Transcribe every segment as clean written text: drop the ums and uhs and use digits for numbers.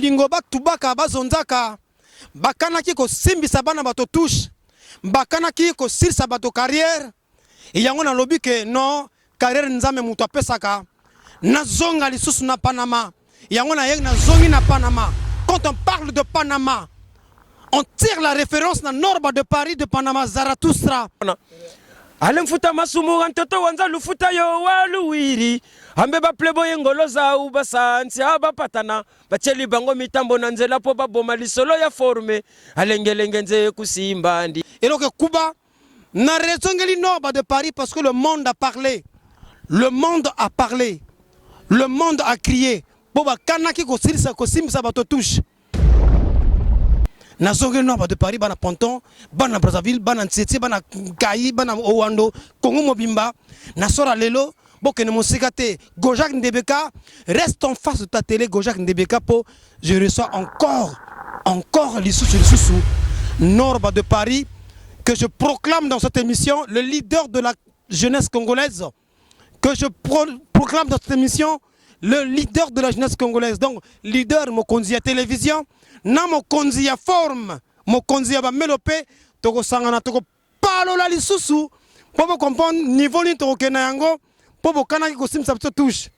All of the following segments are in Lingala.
bolingo batubaka bazonzaka bakanaki ko simbisa bana bato touche bakanaki ko silsa bato carrière yango na lobi ke non carrière nzambe mutu apesaka nazonga lisusu na Panama yango na yeng na zongi na Panama. Quand on parle de Panama, on tire la référence na Norba de Paris de Panama Zarathustra. Alem futa masumu antoto wanza lufuta yo waluwiri ambe ba pleboye ngolo za ubasansi aba patana bacheli bango mitambo na nzela po baboma lisolo ya forme alengelenge nze kusimba ndi eloke kuba na rezongeli Norba de Paris parce que le monde a parlé, le monde a parlé, le monde a crié boba kanaki ko silisa ko simsa bato touche. Nazongeli Norba de Paris bana Ponton bana Brazzaville bana Ntsetsi bana Kayi bana Owando Congo Mobimba nasora lelo bokene mosika te Gojak Ndebeka reste en face de ta télé Gojak Ndebeka po je reçois encore l'issue Norba de Paris que je proclame dans cette émission le leader de la jeunesse congolaise, que je proclame dans cette émission le leader de la jeunesse congolaise. Donc leader mokonzi ya télévision na mokonzi ya forme mokonzi ya ba melope toko sangana toko palola lisusu pour comprendre niveau ni toko kena yango pour kana ki ko simsa to touche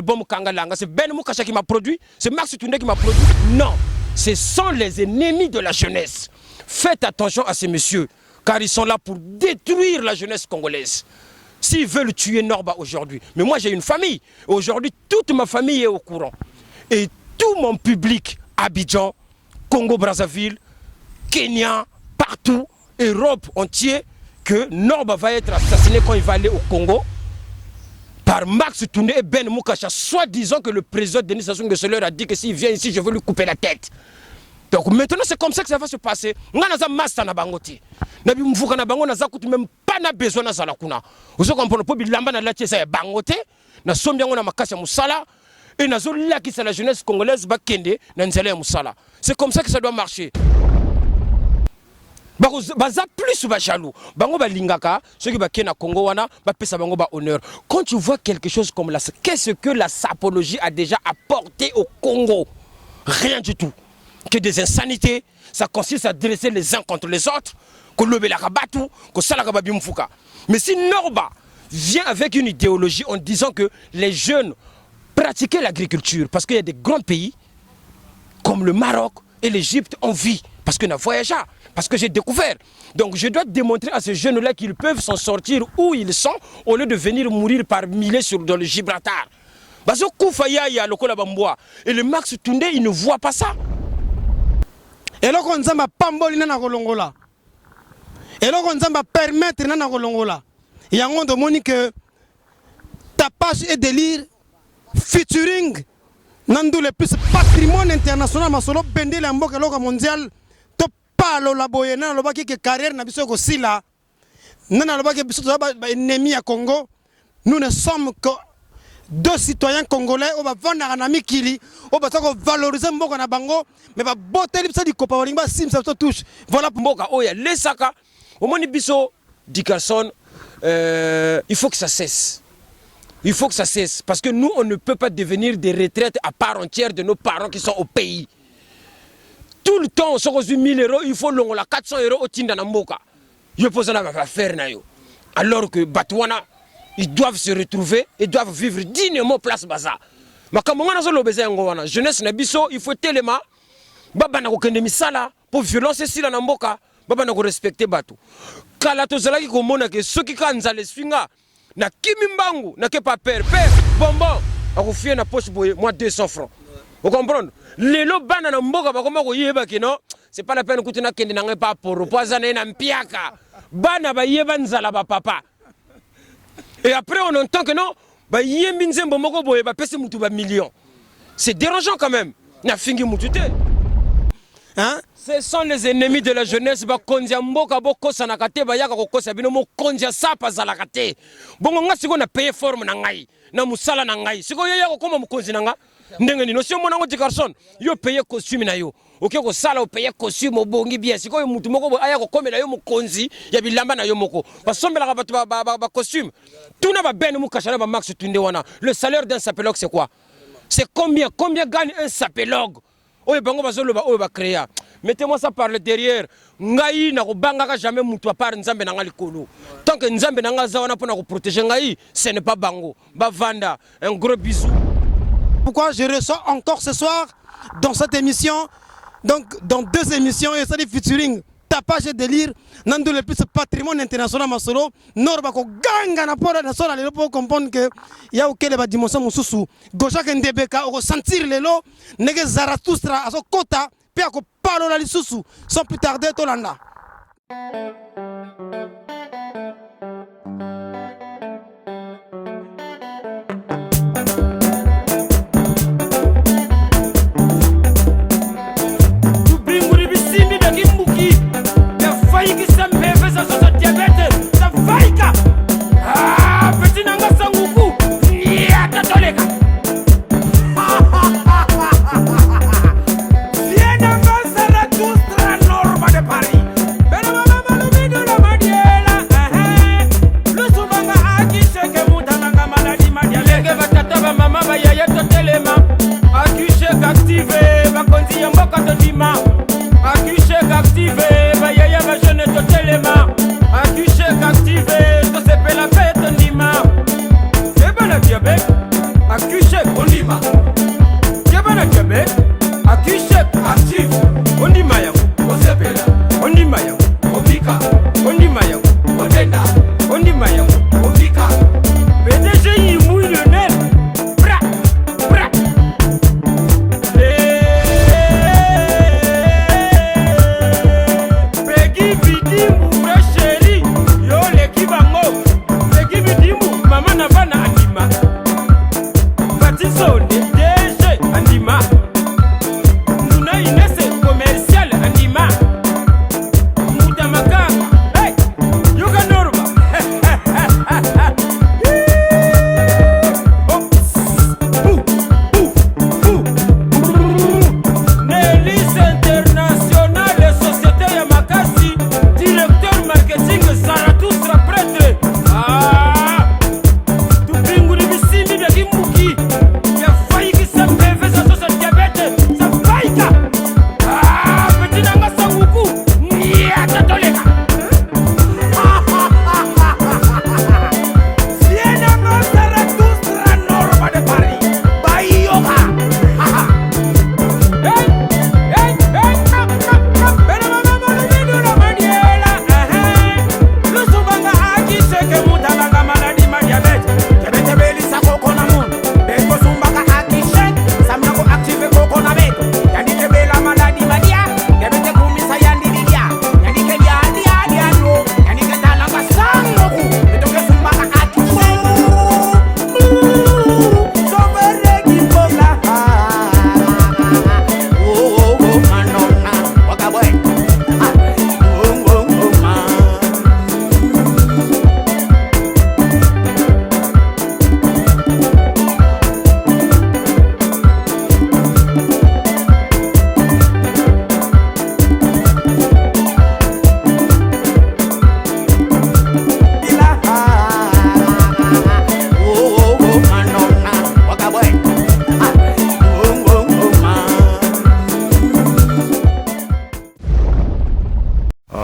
bon mukangalanga c'est Ben Mukasha qui m'a produit, c'est Max Tunde qui m'a produit. Non, ce sont les ennemis de la jeunesse. Faites attention à ces messieurs car ils sont là pour détruire la jeunesse congolaise. S'ils veulent tuer Norba aujourd'hui, mais moi j'ai une famille. Aujourd'hui, toute ma famille est au courant. Et tout mon public, Abidjan, Congo-Brazzaville, Kenya, partout, Europe entière, que Norba va être assassiné quand il va aller au Congo par Max Toundé et Ben Mukasha, soi-disant que le président Denis Sassou Nguesso leur a dit que s'il vient ici, je vais lui couper la tête. Donc maintenant, c'est comme ça que ça va se passer. Nga naza master na bangoti. Na bi mvuka na bango naza kutu même pas na besoin na sala kuna. Vous comprenez pas bilamba na latie ça bangote na sombi yango na makasi musala et nazo lakisa la jeunesse congolaise ba kende na nzela ya musala. C'est comme ça que ça doit marcher. Baza plus ba jaloux. Bango ba lingaka, ceux qui ba kena Congo wana ba pesa bango ba honneur. Quand tu vois quelque chose comme là, qu'est-ce que la sapologie a déjà apporté au Congo? Rien du tout. Que des insanités, ça consiste à dresser les uns contre les autres, que l'obéla kabatu, que salaka bimfuka. Mais si Norba vient avec une idéologie en disant que les jeunes pratiquaient l'agriculture, parce qu'il y a des grands pays comme le Maroc et l'Égypte en vie, parce qu'on a voyagé, parce que j'ai découvert. Donc je dois démontrer à ces jeunes-là qu'ils peuvent s'en sortir où ils sont, au lieu de venir mourir par milliers dans le Gibraltar. Et le Max Toundé, il ne voit pas ça. Et là, on va pamboli na kolongola. Et là, on va permettre na kolongola. Il y a un monde que tapage et délire featuring nando le plus patrimoine international masolo bende la mboka loka mondial to palo la boyena loba ki carrière na biso ko sila nana loba ki biso ba ennemi ya Congo. Nous ne sommes que deux citoyens congolais on va vendre na mikili on va valoriser mboka na bango mais va boter bisa di kopa walinga simsa to touche voilà mboka oya lesaka au moni biso Dickerson il faut que ça cesse. Il faut que ça cesse parce que nous on ne peut pas devenir des retraites à part entière de nos parents qui sont au pays. Tout le temps on se reçoit 1000 €, il faut longola 400 € au tinda na mboka. Je pose na va faire na yo. Alors que Batouana ils doivent se retrouver et doivent vivre dignement place baza. Makamongana zo lobeza ngo wana jeunesse na biso il faut telema baba na ko kende misala pour violence sila na mboka baba na ko respecter batu. Kala to zalaki ko mona ke soki ka nzale swinga na kimimbangu na ke pa père bonbon akufie na poche boye moi 200 francs. Vous comprenez? Lelo bana na mboka bakoma ko yeba ke non c'est pas la peine kutina kende na ngai pa poro poisana na mpiaka bana ba yeba nzala ba papa. Et après on entend que non, bah yembinzembo moko boye ba pesi mutu ba millions. C'est dérangeant quand même. Na fingi mutute. Hein? Ce sont les ennemis de la jeunesse ba kondia mboka boko sanakate ba yaka kokosa bino mo kondia sapa zalakate. Bongo nga siko na payer forme na ngai, na musala na ngai. Siko yo yako koma mukonzi na nga. Ndenge ni no sio mona ngo Dickerson, yo payer costume na yo. Ok ko sala o payer costume obongi bien. Siko yo mutu moko aya ko komela yo mukonzi ya bilamba na yo moko. Ba sombela ka ba costume. Tout n'a pas Ben Mukasha ba Max Toundé wana. Le salaire d'un sapeloc c'est quoi? C'est combien gagne un sapélogue? Oye bango bazoloba oye ba créa. Mettez-moi ça par le derrière. Ngai na ko bangaka jamais mutu à part nzambe na ngali kolo. Tant que nzambe na nga zawana pour na ko protéger ngai, ce n'est pas bango. Ba vanda, un gros bisou. Pourquoi je ressors encore ce soir dans cette émission, donc dans 2 émissions et ça dit featuring tapage et délire, nando le plus patrimoine international masolo, norba ko ganga na pora na sola le pour comprendre que il y a auquel ba dimension mususu, goja kendebeka o sentir lelo, nege Zarathustra aso kota pe ako palo la lisusu, sans plus tarder tolanda.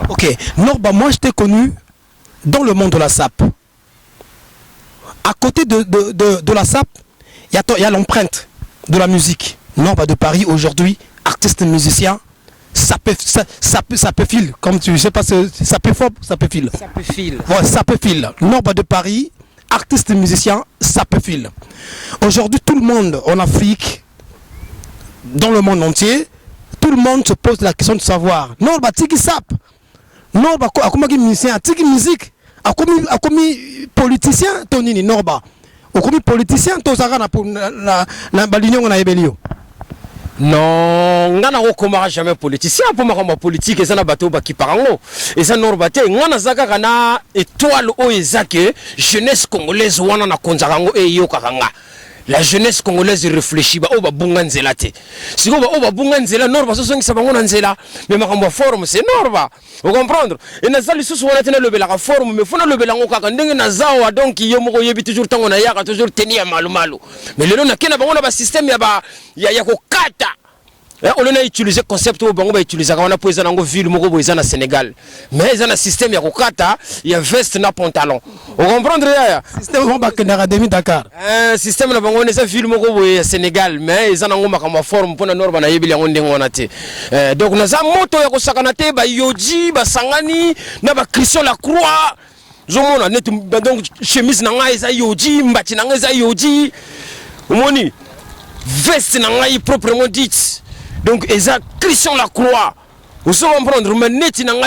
Ok, Norba, moi je t'ai connu dans le monde de la SAP. À côté de la SAP, il y a l'empreinte de la musique. Norba de Paris aujourd'hui, artiste musicien, sapéphile, comme tu sais pas, sapéphobe, sapéphile. Sapéphile. Ouais, sapéphile. Norba de Paris, artiste musicien, sapéphile. Aujourd'hui, tout le monde en Afrique, dans le monde entier, tout le monde se pose la question de savoir. Norba, tiki sap. Norba, a comme musicien, tiki musique. A comme politicien, tonini, Norba. A comme politicien, tozara na balignon na ebelio. Non, ngana ko komara jamais politicien pour ma politique ezana bato ba kiparango eza Norba te ngana zaka kana étoile o ezake jeunesse congolaise wana na konzarango e yoka kanga la jeunesse congolaise réfléchit, bah, oh, bah, bunga nzela te. Si oh, bah, bunga nzela, norba, so songi sabango nzela. Mais ma kamba forme, c'est norba. Vous comprendre? Et na zali susu wana tena lobela ka forme, mais fona lobela ngo kaka ndenge na zawa donc yo moko yebi toujours tango na yaka toujours tenir malu malu. Mais lelo na kena bango na ba système ya ko kata. On a utilisé le concept où on a utilisé dans ville au Sénégal. Mais il y a un système, il y a veste et pantalon. Vous comprenez? Système de Dakar. Système de ville au Sénégal. Mais il y a une forme pour la norme. Donc, nous avons moto ya kosakanate ba yoji ba sangani na ba Christian la croix. Zomona net donc chemise na ngai za yoji, mbati na ngai za yoji. Omoni veste na ngai proprement dit. Donc, ils ont Christian Lacroix. Vous savez comprendre, mais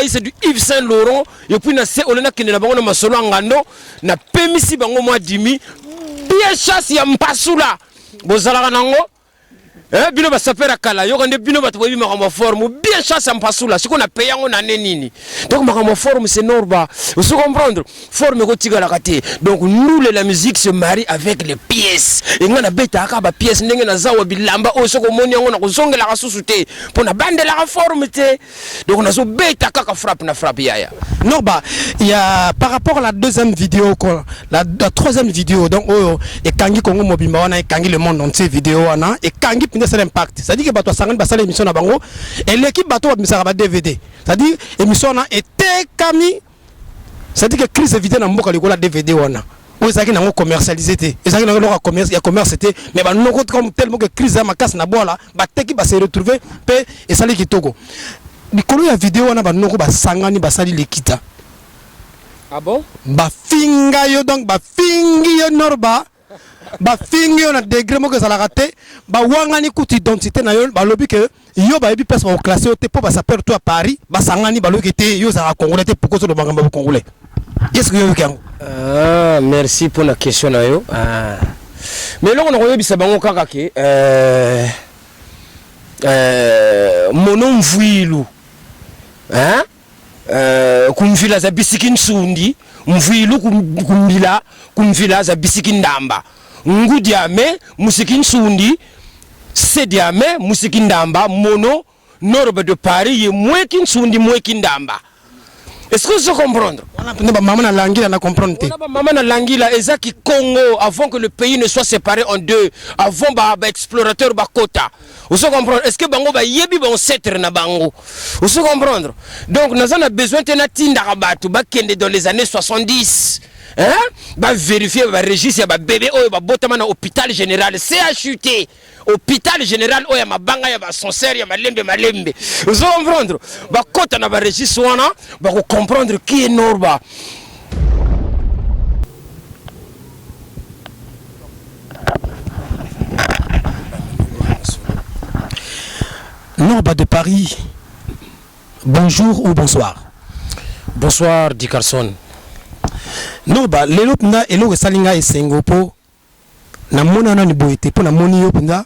c'est du Yves Saint Laurent. Et puis, on a qui n'a pas de solo en gando. Na permis bango moi dimi. Bien chasse ya mpasula. Bozala nango. Bino ba sapera kala. Yo kande bino ba tobi makamba forme. Bien chasse ya mpasula. Ce qu'on a payé on a nini. Donc makamba forme c'est norba. Vous savez comprendre. Forme ko tiga la kate. Donc nous la musique se marie avec les pièces. Et ngana beta aka ba pièces ndenge na zawa bilamba o soko moni ngo na ko zongela ka susute. Pour na bande la forme te. Donc on a so beta kaka frappe na frappe yaya. Norba, il y a par rapport à la deuxième vidéo la troisième vidéo donc et Kangi Congo Mobimba wana et Kangi le monde entier vidéo wana et Kangi c'est l'impact. C'est-à-dire que bato sangan basala émission na bango et l'équipe bato va misaka ba DVD. C'est-à-dire émission na était kami. C'est-à-dire que crise vidéo na mboka likola DVD wana. O ezaki nango commercialisé té. Ezaki nango loka commerce, il y a commerce té mais ba noko comme tellement que crise ya makasi na bola, ba teki ba se retrouver pe et sali kitoko. Likolo ya vidéo wana ba noko ba sangani ba sali lekita. Ah bon? Ba finga yo donc ba fingi yo norba. Ba fingi yo na degré moko za la raté ba wangani kuti identité na yo ba lobi que yo ba yebi personne au classé au te po ba s'appelle toi à Paris ba sangani ba lobi que yo za congolais te pourquoi so bangamba congolais. Est-ce que yo kango? Ah, merci pour la question na yo. Ah. Mais là on a yebi sa bango kaka ke monom vuilu. Hein? Kumvila za bisiki nsundi, mvuilu kumvila za bisiki ndamba. Ngudiame musiki nsundi, sediame musiki ndamba, mono norbe de Paris ye mweki nsundi mweki ndamba. Est-ce que vous comprenez? Maman na langila na comprendre te. Maman na langila ezaki Congo avant que le pays ne soit séparé en deux, avant ba explorateur ba quota. Vous comprenez? Est-ce que bango ba yebi ba ancêtre na bango? Vous comprenez? Donc nous avons besoin de tinda rabatu ba kende dans les années 70. Hein? Ba vérifier ba registre ba bébé o ba botama na hôpital général CHUT. Hôpital général oya mabanga ya ba soncer ya malembe. Vous comprendre? Ba kota na ba registre wana ba ko comprendre qui est norba. Norba de Paris. Bonjour ou bonsoir. Bonsoir Dickerson. Norba lelo pna elo salinga esengo po na mona na ni boité po na moni yo pna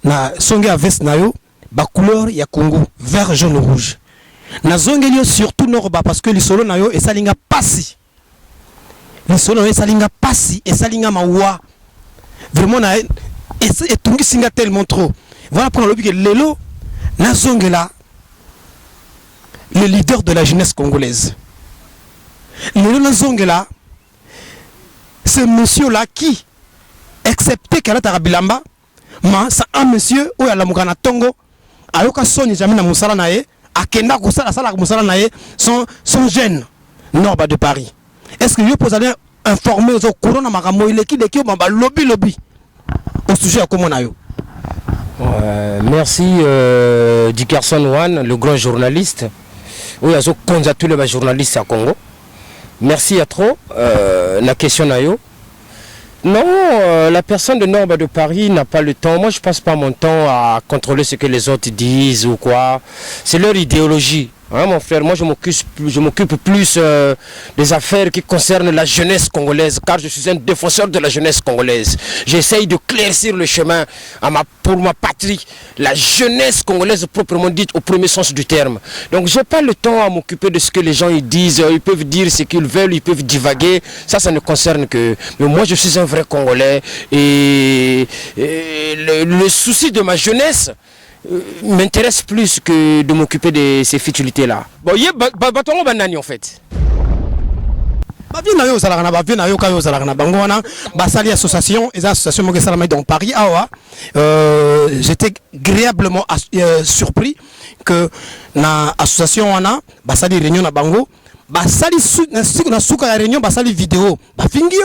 na songe a veste na yo ba couleur ya Congo vert jaune rouge na zonge yo surtout Norba parce que li solo na yo esalinga pasi li solo esalinga pasi esalinga mawa vraiment na etungi singa tellement trop voilà pour le que lelo na zonge là le leader de la jeunesse congolaise lelo na zonge là ce monsieur là qui excepté qu'elle a bilamba mais c'est un monsieur où il y a la mukana tongo ayoka soni jamais na musala nae akenda kusala sala musala nae son jeune Norba de Paris. Est-ce que je peux aller informer aux courants na makambo ile ki de ki ba lobby au sujet comment na yo? Merci Dickerson One, le grand journaliste. Oui, azo konza tous les journalistes à Congo. Merci à trop. La question na yo. Non, la personne de Norba de Paris n'a pas le temps. Moi, je passe pas mon temps à contrôler ce que les autres disent ou quoi. C'est leur idéologie. Hein, mon frère, moi je m'occupe plus des affaires qui concernent la jeunesse congolaise, car je suis un défenseur de la jeunesse congolaise. J'essaye de claircir le chemin pour ma patrie, la jeunesse congolaise proprement dite au premier sens du terme. Donc j'ai pas le temps à m'occuper de ce que les gens ils disent, ils peuvent dire ce qu'ils veulent, ils peuvent divaguer, ça ne concerne que... Mais moi je suis un vrai Congolais et le souci de ma jeunesse m'intéresse plus que de m'occuper de ces futilités-là. Bon, il y a bâton banani en fait. Bavie na yo salaka na bavie na yo ka yo salaka na bango wana basali association et association mo salama dans Paris awa j'étais agréablement surpris que na association wana basali réunion na bango basali na suka ya réunion basali vidéo bafingi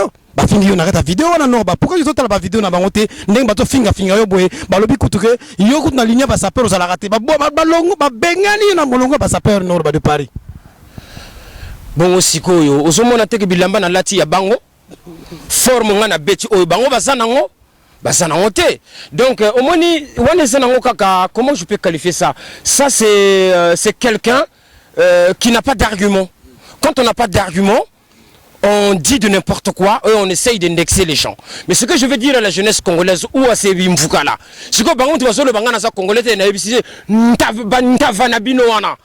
yo na kata vidéo wana no ba pourquoi ils la vidéo na bango te ndenge bato finga yo boye balobi kutuke yo kutu na ligne ba sapeur salaka te ba balongo ba bengani na molongo ba sapeur no ba de Paris. Bon sikoyo ozomona teke bilamba na lati ya bango forme nga na beti oyo bango bazana te. Donc omoni wana zanango kaka, comment je peux qualifier ça? Ça c'est quelqu'un qui n'a pas d'argument. Quand on n'a pas d'argument, on dit de n'importe quoi et on essaye d'indexer les gens. Mais ce que je veux dire à la jeunesse congolaise ou à ces bimfuka là, c'est que bango tu vas sur le bangana sa congolais na ebisi ntava na bino wana.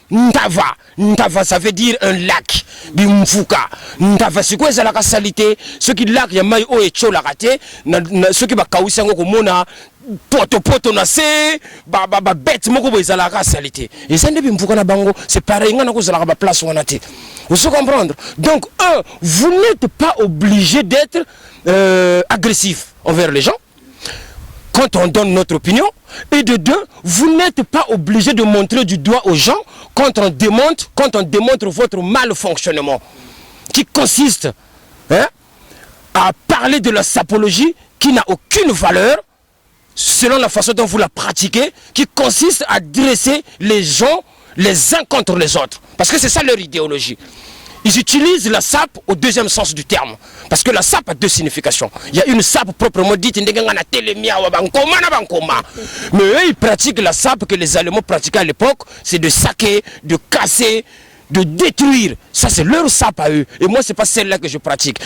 Ntava, ça veut dire un lac. Bimfuka. Ntava, c'est quoi ça la salité? Ce qui lac, il y a maï o et tcho la raté. Ce qui va kaouissa ngo komona. Poto na se. Bête moko bo la salité. Et ça ne bimfuka na bango. C'est pareil, ngana ko zala ba place wana te. Vous se comprendre? Donc, vous n'êtes pas obligé d'être agressif envers les gens quand on donne notre opinion, et de deux, vous n'êtes pas obligé de montrer du doigt aux gens quand on démontre votre malfonctionnement, qui consiste à parler de la sapologie qui n'a aucune valeur, selon la façon dont vous la pratiquez, qui consiste à dresser les gens les uns contre les autres. Parce que c'est ça leur idéologie. Ils utilisent la sape au deuxième sens du terme. Parce que la sape a deux significations. Il y a une sape proprement dite, mais eux, ils pratiquent la sape que les Allemands pratiquaient à l'époque, c'est de saquer, de casser, de détruire. Ça, c'est leur sape à eux. Et moi, c'est pas celle-là que je pratique.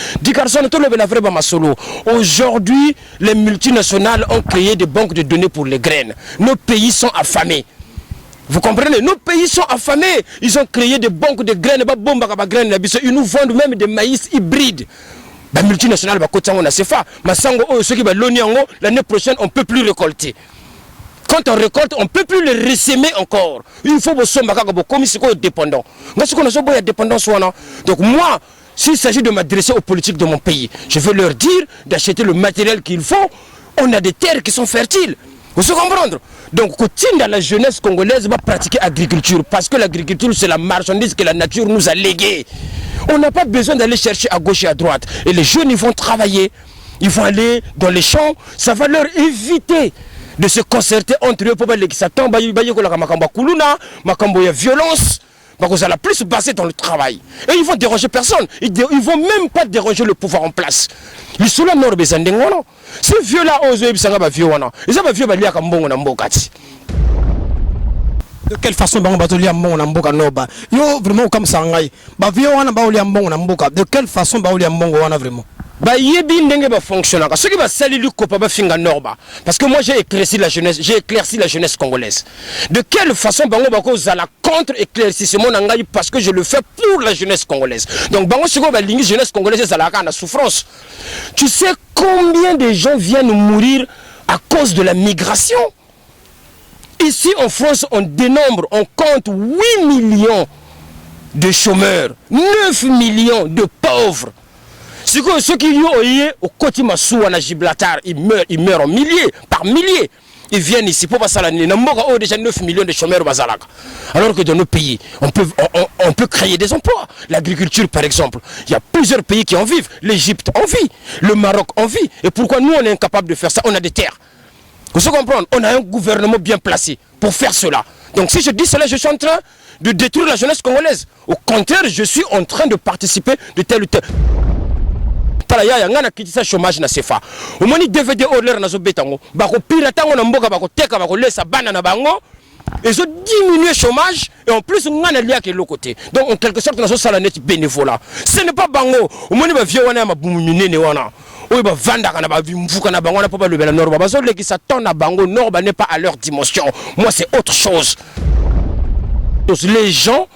Aujourd'hui, les multinationales ont créé des banques de données pour les graines. Nos pays sont affamés. Vous comprenez? Nos pays sont affamés. Ils ont créé des banques de graines. Ils nous vendent même des maïs hybrides. La multinationale va côté on a CFA. L'année prochaine, on ne peut plus récolter. Quand on récolte, on ne peut plus le ressemer encore. Il faut que vous dépendant. Donc moi, s'il s'agit de m'adresser aux politiques de mon pays, je veux leur dire d'acheter le matériel qu'il faut. On a des terres qui sont fertiles. Vous se comprendre? Donc, quand la jeunesse congolaise va pratiquer l'agriculture, parce que l'agriculture, c'est la marchandise que la nature nous a léguée. On n'a pas besoin d'aller chercher à gauche et à droite. Et les jeunes, ils vont travailler, ils vont aller dans les champs. Ça va leur éviter de se concerter entre eux pour que ça tombe, violence. Parce qu'on a plus basé dans le travail. Et ils vont déranger personne. Ils ne vont même pas déranger le pouvoir en place. Ils sont là, ces vieux-là, ils sont vieux. Ils sont vieux, de quelle façon vraiment comme ça de quelle façon vraiment ce qui va salir le copain finga norba parce que moi j'ai éclairci la jeunesse congolaise. De quelle façon bango bako zala contre éclaircissement nangai parce que je le fais pour la jeunesse congolaise. Donc bango siko ba lingi jeunesse congolaise zala ka na souffrance. Tu sais combien de gens viennent mourir à cause de la migration? Ici en France, on dénombre, on compte 8 millions de chômeurs, 9 millions de pauvres. Ceux qui y ont au côté Massou, à Gibraltar, ils meurent en milliers, par milliers. Ils viennent ici pour passer l'année. Il y a déjà 9 millions de chômeurs. Alors que dans nos pays, on peut créer des emplois. L'agriculture, par exemple, il y a plusieurs pays qui en vivent. L'Égypte en vit, le Maroc en vit. Et pourquoi nous, on est incapable de faire ça? On a des terres. Vous se comprenez? On a un gouvernement bien placé pour faire cela. Donc si je dis cela, je suis en train de détruire la jeunesse congolaise. Au contraire, je suis en train de participer de tel ou tel. Il y a un chômage na CFA. Au moins, DVD au l'air na zo betango. Bako piratango na mboka bako teka bako lesa bana na bango. Ils ont diminué le chômage et en plus, on a lié de l'autre côté. Donc, en quelque sorte, on a ça net bénévolat. Ce n'est pas bango. Au moins, il va vieux, on a boumouné, on a. Oui, bah, vanda, on a vu, on a bango, on a pas le bel nord. Parce que qui s'attendent à bango, nord, n'est pas à leur dimension. Moi, c'est autre chose. Donc, les gens,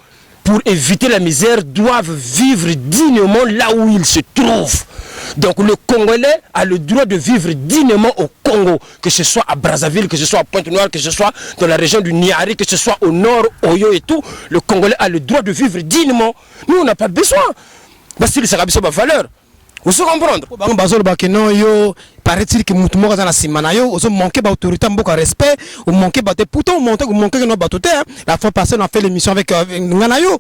pour éviter la misère, doivent vivre dignement là où ils se trouvent. Donc le Congolais a le droit de vivre dignement au Congo, que ce soit à Brazzaville, que ce soit à Pointe-Noire, que ce soit dans la région du Niari, que ce soit au nord, Oyo et tout. Le Congolais a le droit de vivre dignement. Nous, on n'a pas besoin. Parce que c'est la valeur. Vous se comprendre? Paraît-il que mutu moko za na simana yo ozo manquer ba autorité mboka respect ou manquer ba te pourtant manquer que no batote la fois passée on a fait l'émission avec ngana yo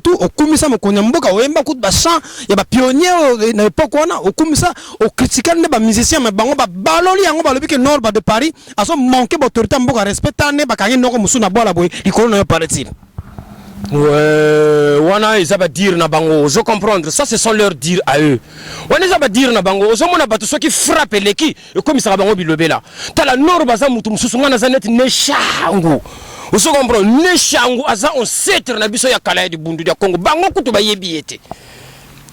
tout au kumisa mokonya mboka oyemba coup ba chant ya ba pionnier na époque wana au kumisa au critiquer ne ba musicien mais bango ba baloli yango ba lobi que nord ba de Paris aso manquer ba autorité mboka respect tane ba kangi noko musu na bola boy likolo na yo paraît-il. Ouais, wana ils va dire na bango, je comprendre, ça ce sont leurs dires à eux. Wana ils va dire na bango, zo mona bato ceux qui frappent les qui, et comme ça bango bilobe là. Ta la nord baza mutu mususu ngana zanet ne shangu. Vous comprenez, ne shangu aza on setre na biso ya kala ya bundu ya Congo. Bango kutu ba yebi ete.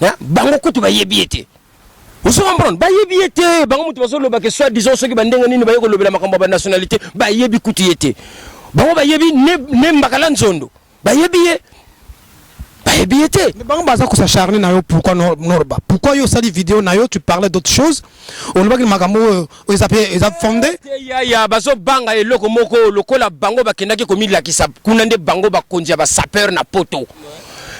Hein? Bango kutu ba yebi ete. Vous comprenez, ba yebi ete, bango mutu bazo loba que soit disons ceux qui bandenga nini ba yeko lobela makambo ba nationalité, ba yebi kutu ete. Bango ba yebi ne mbakala nzondo. Mais bon, baza ko s'acharner na yo pourquoi Norba? Pourquoi yo sali vidéo na yo tu parlais d'autres choses? On le voit que makambo ils a fondé. Ya bazo banga eloko moko lokola bango bakendaki komi la kisa kunande bango bakondia ba sapeur na poto.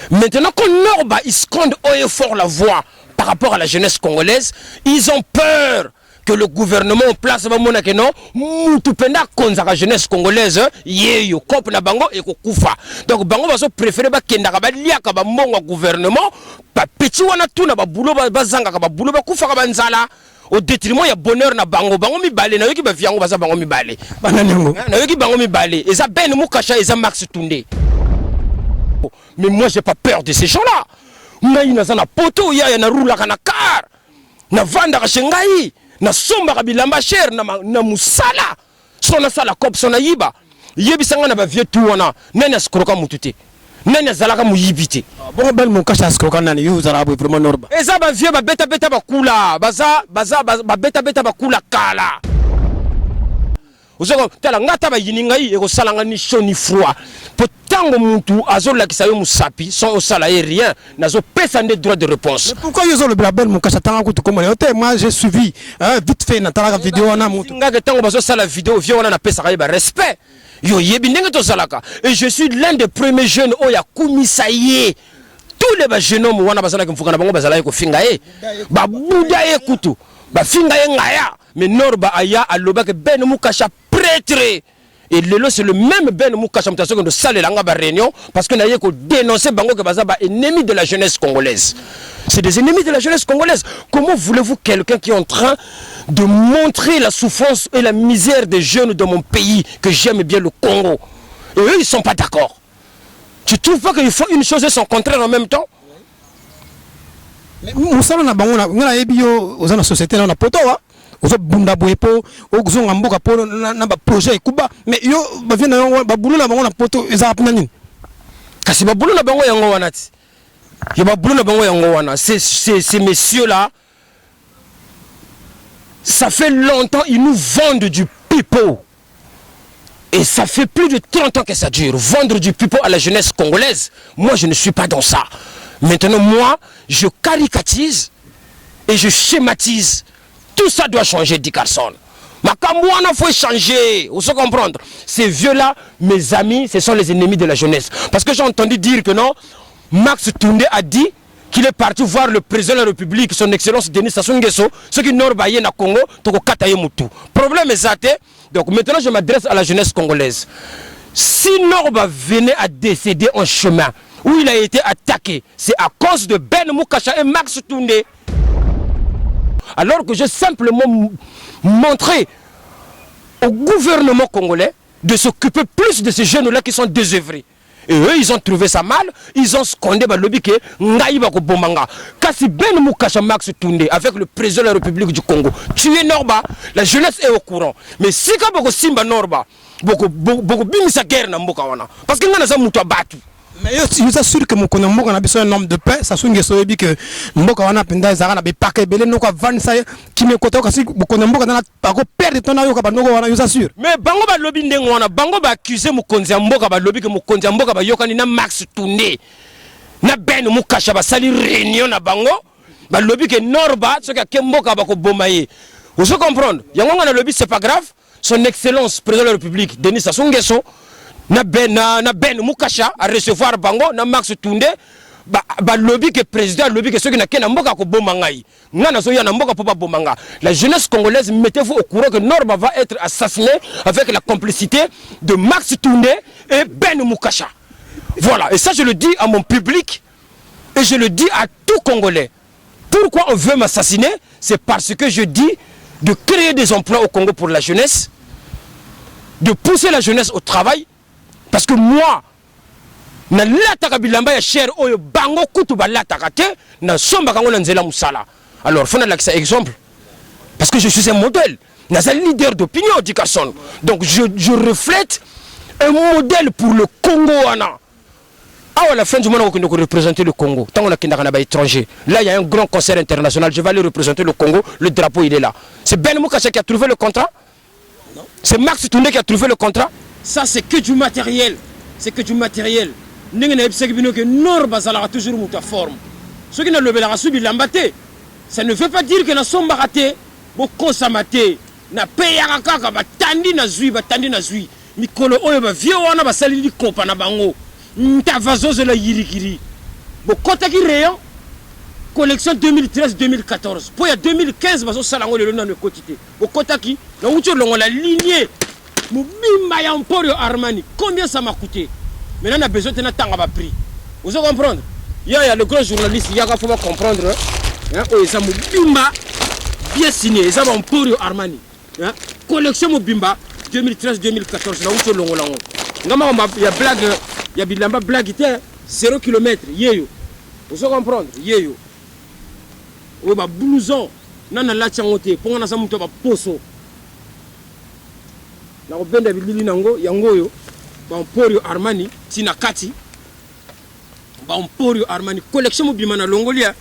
Maintenant quand Norba ils scandent haut et fort la voix par rapport à la jeunesse congolaise, ils ont peur que le gouvernement en place va monake non mutu penda konza la jeunesse congolaise yeyo kop na bango et kokufa. Donc bango bazo préférer ba kenda ka ba liaka ba mongo gouvernement ba petit wana tout na ba boulot ba zanga ka ba boulot ba kufa ka ba nzala au détriment ya bonheur na bango mi balé na yoki ba viango baza bango mi balé bananyango na yoki bango mi balé eza ben mukasha eza Max Tunde. Mais moi j'ai pas peur de ces gens-là. Ngai na zana poto ya na rula kana car na vanda ka shengai na somba kabilamba cher na musala sona sala kop sona yiba yebisanga na ba vieux tout wana nani askroka mutute nani azalaka muyibite bon bel mon kasha askroka nani yo zara bo vraiment Norba eza ba vieux ba beta bakula baza ba beta bakula kala uzoko tala ngata ba yiningai eko salanga ni chaud ni froid potango mutu azolakisa yo musapi sans osala rien nazo pesa des droits de réponse. Mais pourquoi yo zo le blabel mon kasha tanga kutu comme moi j'ai suivi vite fait na tala vidéo wana mutu ngaka tango bazo sala vidéo vieux wana na pesa ka ba respect yo yebi ndenge to salaka et je suis l'un des premiers jeunes oya kumisaye tous les jeunes hommes wana bazala kimfuka na bango bazala ko finga ba buda kutu ba finga ngaya mais Norba aya aloba ke ben mukasha prêtre et lelo c'est le même ben mukasha mutation de salle langa ba réunion parce que na yeko dénoncer bango que baza ba ennemi de la jeunesse congolaise. C'est des ennemis de la jeunesse congolaise. Comment voulez-vous quelqu'un qui est en train de montrer la souffrance et la misère des jeunes de mon pays que j'aime bien le Congo et eux ils sont pas d'accord. Tu trouves pas qu'il faut une chose et son contraire en même temps? Musala na bango na yebi yo ozana société na poto wa ozo bunda boepo okuzonga mboka po na ba projet kuba mais yo ba vient na ba boulot na bango na poto eza apna nini kasi ba boulot na bango yango wana ti yo ba boulot na bango yango wana ces messieurs là ça fait longtemps ils nous vendent du pipeau et ça fait plus de 30 ans que ça dure vendre du pipeau à la jeunesse congolaise. Moi je ne suis pas dans ça. Maintenant moi je caricatise et je schématise. Tout ça doit changer, dit Carson. Makamouana faut changer. Vous savez comprendre? Ces vieux-là, mes amis, ce sont les ennemis de la jeunesse. Parce que j'ai entendu dire que non, Max Tunde a dit qu'il est parti voir le président de la République, son excellence Denis Sassou Nguesso, ce qui n'ont pas na Congo, toko kataye mutu. Problème est ça. Donc maintenant je m'adresse à la jeunesse congolaise. Si Norba venait à décéder en chemin où il a été attaqué, c'est à cause de Ben Mukasha et Max Tunde. Alors que j'ai simplement montré au gouvernement congolais de s'occuper plus de ces jeunes-là qui sont désœuvrés. Et eux, ils ont trouvé ça mal, ils ont scandé le lobby que Ngaïba ko bomanga. Kasi Ben Mukasha Max Tunde avec le président de la République du Congo. Tu es Norba, la jeunesse est au courant. Mais si Kaboko Simba Norba, boko bimisa guerre na mboka wana parce que ngana za mutu abatu. Mais je suis sûr que mon connaissement a besoin d'un homme de paix. Ça songe so ebi que mboka wana penda ezara na be paquet belé noko van sa qui me koto kasi bokona mboka na pako perdre ton ayo ka banoko wana je suis sûr. Mais bango ba lobi ndengo wana bango ba accuser mokonzi ya mboka ba lobi que mokonzi ya mboka ba yokani na Max Toundé na Ben Mukasha ba sali réunion na bango ba lobi que Norba ce ka mboka ba ko bomaye. Vous comprendre? Yango ngana lobi c'est pas grave. Son excellence président de la République Denis Sassou Nguesso na Ben Mukasha à recevoir bango na Max Toundé ba lobby que président lobby que ceux qui na kena mboka ko bomangai ngana so ya na mboka popa bomanga. La jeunesse congolaise, mettez-vous au courant que Norba va être assassiné avec la complicité de Max Toundé et Ben Mukasha. Voilà, et ça je le dis à mon public et je le dis à tout Congolais. Pourquoi on veut m'assassiner? C'est parce que je dis de créer des emplois au Congo pour la jeunesse, de pousser la jeunesse au travail. Parce que moi, na lataka bilamba ya cher oyo bango kutu ba lataka te na somba kango na nzela musala. Alors faut na lakisa exemple parce que je suis un modèle, na un leader d'opinion Dickerson. Donc je reflète un modèle pour le Congo wana. À la fin du mois, on va représenter le Congo. Tant qu'on a un étranger. Là, il y a un grand concert international. Je vais aller représenter le Congo. Le drapeau, il est là. C'est Ben Mukasha qui a trouvé le contrat? Non. C'est Max Toundé qui a trouvé le contrat? Ça, c'est que du matériel. C'est que du matériel. Norba a toujours une forme. Ceux qui n'ont pas subi l'ambaté, ça ne veut pas dire que nous sommes baratés. Beaucoup samate. Na payaka kaka batandi na zui. Mikolo oyo ba vieux wana ba salili kopa na bango. Ntavazozo la yirikiri. Bokota ki rayon collection 2013-2014. Pour il y a 2015 bazo salango le na quotité. Bokota ki na ucho longo la lignée. Mubimba ya Emporio Armani. Combien ça m'a coûté? Maintenant on a besoin de tanga ba prix. Vous comprenez? Il y a le grand journaliste, il y a faut pas comprendre hein oh ça mubimba bien signé, ça va Emporio Armani. Hein? Collection mubimba 2013-2014 na ucho longo lango. Ngama il y a blague, il y a bilamba blague 0 km yeyo. Vous comprendre? Yeyo. Oui ba blouson nana la tchangote pour na sa muto ba poso. Na obenda bilili nango yango yo ba Emporio Armani tina kati ba Emporio Armani collection mobima na longolia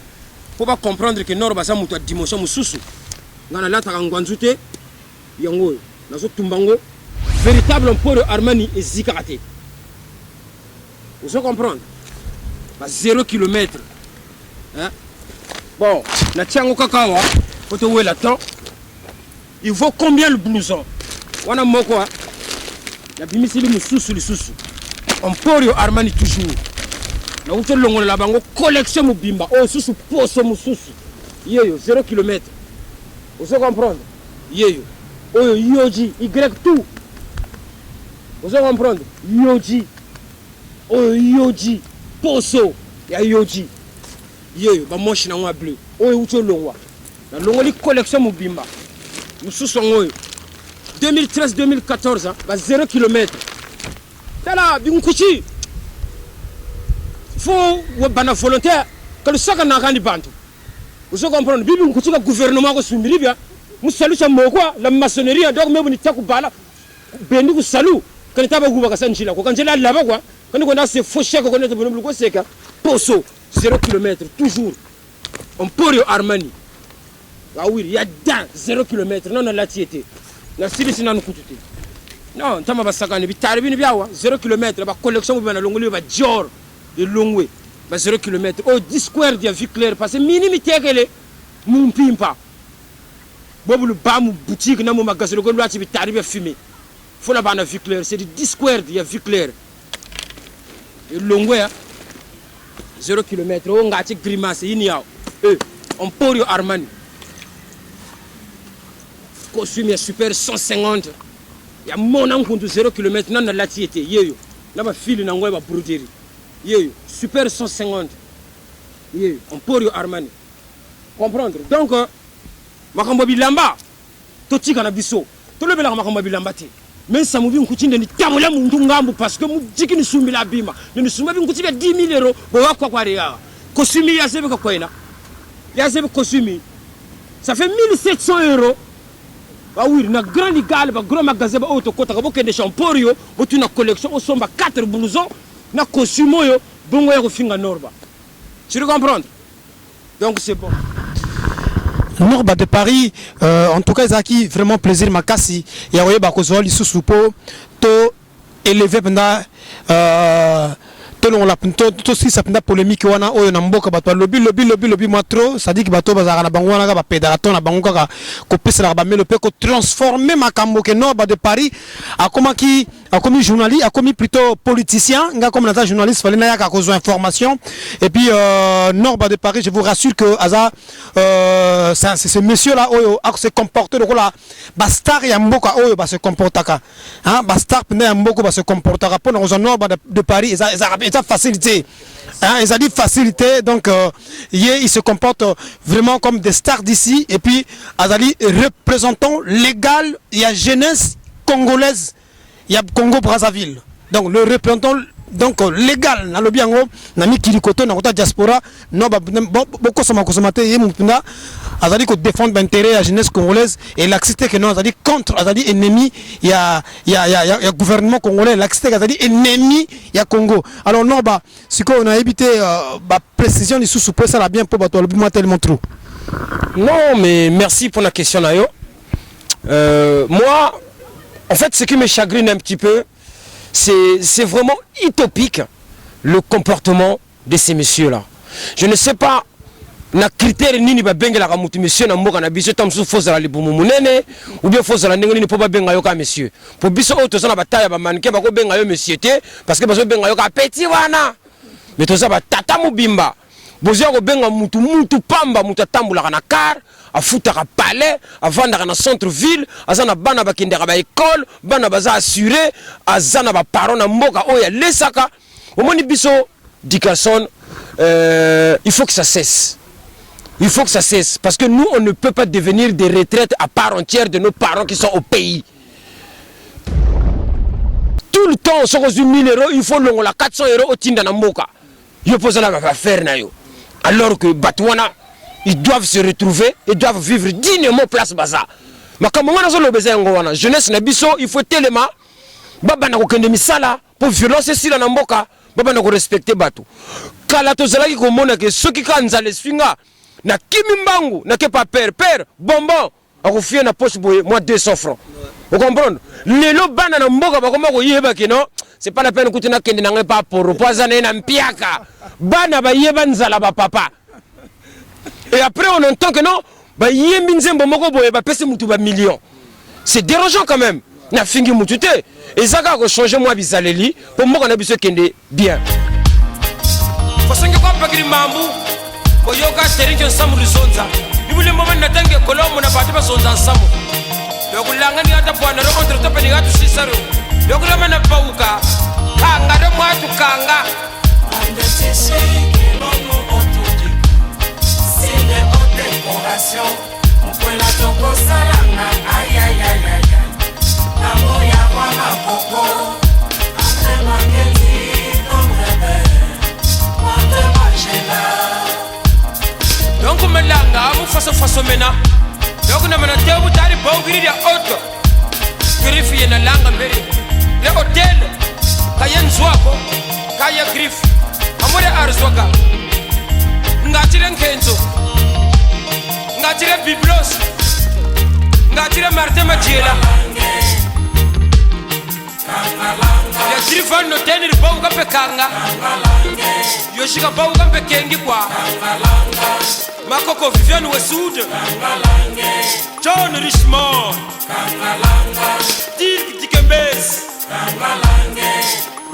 pour pas comprendre que Norba sa muto dimension mususu ngana la taka ngwanzute yango yo nazo tumbango véritable Emporio Armani et zikate. Vous comprenez? Bah 0 km. Hein? Bon, na tiango kakawa, faut te la temps. Il vaut combien le blouson? Wana moko la bimisili mususu lisusu. Emporio Armani toujours. Na uto longo la bango collection mubimba. Oh susu poso mususu. Yeyo 0 km. Vous comprenez? Yeyo. Oh yoji y tout. Vous comprenez? Yoji. Oh yoji poso ya yoji yeyo ba moshi na ngwa bleu oyo ucho longwa na longoli collection mubimba mususu ngoyo 2013-2014 ba 0 km tala binkuchi faut bana volontaire que le saka na kandi bantu vous comprenez bibi nkuchi ka gouvernement ko sumbiri bia musalu cha moko la maçonnerie donc mebu ni taku bala bendi ku salu kan taba guba ka sanjila ko kanjela laba kwa quand on a ces fauchés qu'on connaît dans le bloc c'est que poso 0 km toujours Emporio Armani ah oui il y a dans 0 km non la tiété la silisi na nukutute non tama basakane bitaribi ni biawa 0 km ba collection bana longoli ba Dior de Longwe ba 0 km au 10 square dia vie claire parce que minimi tekele mumpimpa bobu le bamu boutique na mo magasin ko lwati bitaribi fumé faut la bana vie claire c'est du 10 square dia vie claire et Longwe 0 km on ngati grimace yini yaw Emporio Armani costume ya super 150 ya mona nkundu 0 km nan la tiété yeyo na ba fili na ngoy ba broderie yeyo super 150 yeyo Emporio Armani comprendre donc makambo bilamba to tika na biso to lebela makambo bilamba te mais ça m'a vu un coutin de tamola mundu ngambu parce que mujiki ni sumbi la bima ni sumbi un coutin de 10 000 euros bo wakwa kwa rea kosumi ya sebe kwa ina ya sebe kosumi ça fait 1700 euros Ah oui, na grand ligal, ba grand magasin ba auto kota ba kende champorio, ba tu na collection au somba 4 blousons, na costume yo, bongo ya ko finga norba. Tu le comprends? Donc c'est bon. Norba de Paris, en tout cas, Zaki, vraiment plaisir makasi. Il y a eu bakozol sous po to élevé pendant tout ce qui s'appelle polémique wana oyo na mboka bato lobby moi trop ça dit que bato bazara na bango wana ka ba pédaraton na bango ka ko pesa na ba melo pe ko transformer makambo ke Norba de Paris a commis journaliste a commis plutôt politicien nga comme na journaliste fallait na ya ka kozo information et puis Norba de Paris je vous rassure que aza c'est ce monsieur là oyo a se comporter de la bastar ya mboka oyo ba se comportaka hein bastar pendant ya mboka ba se comportaka pour nos Norba de Paris ça facilité, hein, ils ont dit facilité, donc il se comporte vraiment comme des stars d'ici, et puis Azali représentant légal, il y a jeunesse congolaise, il y a Congo-Brazzaville, donc le représentant donc légal, dans le bien na mi kirikoto na kota diaspora, non beaucoup consommateur et mupunda Azali ko défendre l'intérêt de la jeunesse congolaise et l'accepter que non Azali contre Azali ennemi il y a gouvernement congolais l'accepter Azali ennemi il y a Congo. Alors non bah ce qu'on a évité précision du sous ça la bien pour bato le moi tellement trop. Non mais merci pour la question Nayo. Moi en fait ce qui me chagrine un petit peu c'est vraiment utopique le comportement de ces messieurs là. Je ne sais pas na critère nini ba bengela ka mutu monsieur na mboka na biso tam su foza la libumu munene ou bien foza la ndengoni po ba benga yo ka monsieur pour biso o to sana bataya ba manke ba ko benga yo monsieur te parce que bazo benga yo ka petit wana mais to ça ba tata mubimba bozo ko benga mutu pamba mutu tambula na car afuta ka palais avanda na centre ville azana bana bakindera ba école bana baza assuré azana ba parents na mboka o ya lesaka omoni biso Dickerson il faut que ça cesse. Il faut que ça cesse. Parce que nous, on ne peut pas devenir des retraites à part entière de nos parents qui sont au pays. Tout le temps, on se reçoit 1000 €, il faut la 400 € au Tinda Namboka. Ils posent la affaire. Alors que Batouana, ils doivent se retrouver, ils doivent vivre dignement place Baza. Mais comme on a besoin de jeunesse, il faut tellement pour violence ici dans Namboka, il respecter Batou. Kalato Zalaki komona que ceux qui kanza les swinga na kimimbangu na ke pas père bonbon a confié na poche boye moi 200 francs. Vous comprenez? Lelo bana na mboka bakoma ko yeba ke non, c'est pas la peine que tu na kende na pas pour poisonner na mpiaka. Bana ba yeba nzala ba papa. Et après on entend que non, ba yembi nzembo moko boye ba pese mutu ba millions. C'est dérangeant quand même. Na fingi mutu te. Et ça ka ko changer moi bizaleli pour moko na biso kende bien. Fasange kwa pakiri mambu Oyoka terinjo samu rizonza Nibule mama natange kolomo na batiba zonza samu Yokulanga ni hata bwana Roko entre tope ni gatu shisaro Yokulama na pauka Kanga de mwatu kanga Ande tisi kilongo otuji Sine o decoration Mkwela toko salanga Ay ay ay ay ay Namo ya kwa mapoko Ande mangeli donc melanga amu faso mena donc na mena tebu tari bongiri ya auto grifi na langa mbere le hotel kayen zwako kaya grif amore arzwaka ngatire nkenzo ngatire biblos ngatire marte majiela ya grifan no tenir bau kape kanga yoshika bau kape kengi kwa makoko Viviane Westwood John Richmond Dirk Dikembes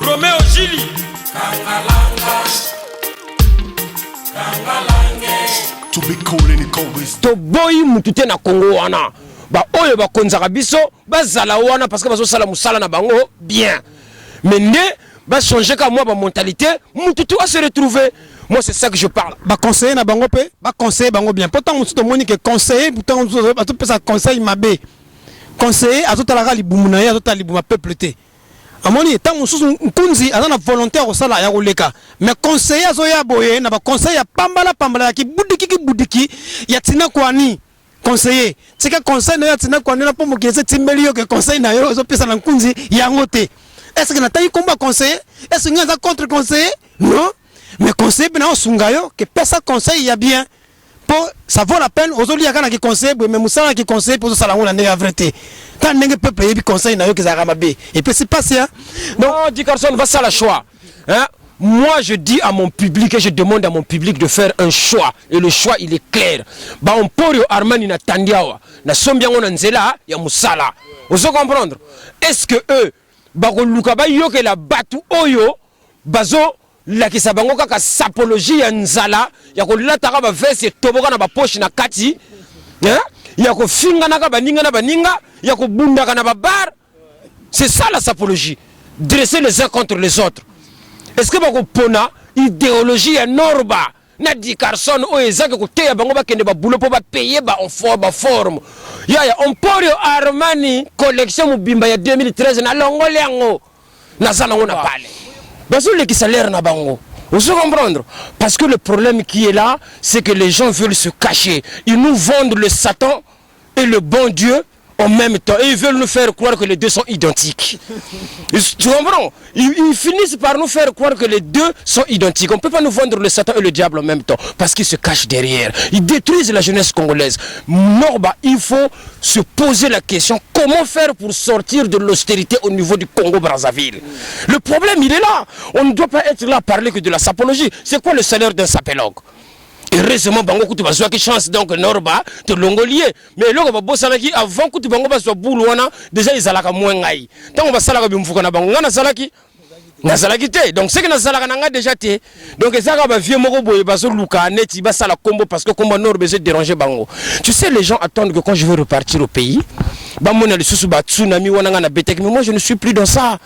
Romeo Gili to boy mutute na Congo wana ba oyo ba konzaka biso bazala wana parce que bazo sala musala na bango bien mais ne ba changer ka moi ba mentalité mututu a se retrouver. Moi c'est ça que je parle. Ba conseiller na bango pe, ba conseiller bango bien. Pourtant mututu moni que conseiller pourtant tout peut ça conseil mabe. Conseiller azotala libumu na ye azotala libuma peuple te. Amoni tant mususu nkunzi azana volontaire au sala ya koleka. Mais conseiller azoya boye na ba conseiller ya pambala ya kibudiki ya tina kwani. conseiller c'est que conseil na yatina kwa nena po mokese timbeli yo que conseil na yo zo pesa na nkunzi yango te. Est-ce que na tayi komba conseiller? Est-ce que nga contre conseiller? Non. Mais conseiller bina osunga yo que pesa conseil ya bien. Pour ça vaut la peine aujourd'hui ya kana ki conseiller mais musala ki conseiller pour ça la ngona ndenge vérité. Tant ndenge peuple yebi conseil na yo que ça ramabe. Et puis c'est passé hein. Donc Dickerson va ça la choix. Hein? Moi, je dis à mon public et je demande à mon public de faire un choix. Et le choix, il est clair. Bah, on peut Armani na tandiawa. Na sombiango na nzela ya musala. Vous comprendre? Est-ce que eux, bah, lukaba yo que la batu oyo, bazo, la kisabango kaka sapologie ya nzala, ya ko lataka ba vese toboka na ba poche na kati, hein? Ya ko finga na baninga, ya ko bunda na ba bar. C'est ça la sapologie. Dresser les uns contre les autres. Est-ce que vous pona idéologie ya norba na Dickerson o ezaka ko teya bango ba kende ba boulot po ba payer ba en forme ya Emporio Armani collection mubimba ya 2013 na longole yango na zana ngona pale bazo le ki salaire na bango. Vous comprendre? Parce que le problème qui est là, c'est que les gens veulent se cacher. Ils nous vendent le Satan et le bon Dieu en même temps. Et ils veulent nous faire croire que les deux sont identiques. Tu comprends? Ils finissent par nous faire croire que les deux sont identiques. On ne peut pas nous vendre le Satan et le diable en même temps. Parce qu'ils se cachent derrière. Ils détruisent la jeunesse congolaise. Norba, il faut se poser la question, comment faire pour sortir de l'austérité au niveau du Congo-Brazzaville? Le problème, il est là. On ne doit pas être là à parler que de la sapologie. C'est quoi le salaire d'un sapélogue? Heureusement, bango kutu bazwa ki chance donc Norba te longolier. Mais loko ba bossa ki avant kutu bango bazwa boulou wana déjà izalaka mwengai. Tango basalaka bimfuka na bango ngana salaki na salaki te. Donc c'est que na salaka nanga déjà te. Donc ezaka ba vieux moko boye bazo luka neti basala combo parce que combo Norba se déranger bango. Tu sais les gens attendent que quand je vais repartir au pays, ba mona le susu ba tsunami wana ngana betek mais moi je ne suis plus dans ça.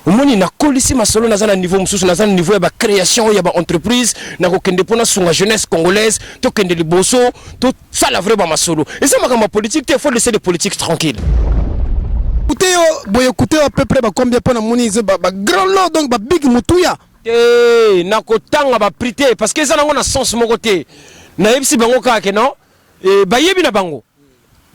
Omoni na kolisi masolo na zana niveau mususu na zana niveau ya ba création ya ba entreprise na ko kende pona sunga jeunesse congolaise to kende liboso to ça la vraie ba masolo et ça makamba politique il faut laisser les politiques tranquilles. Écoutez boy écoutez à peu près ba combien pona moni ba grand lot donc ba big mutuya na ko tanga ba prité parce que ça na ngona sens moko te na yebisi bango ka ke non et ba yebi na bango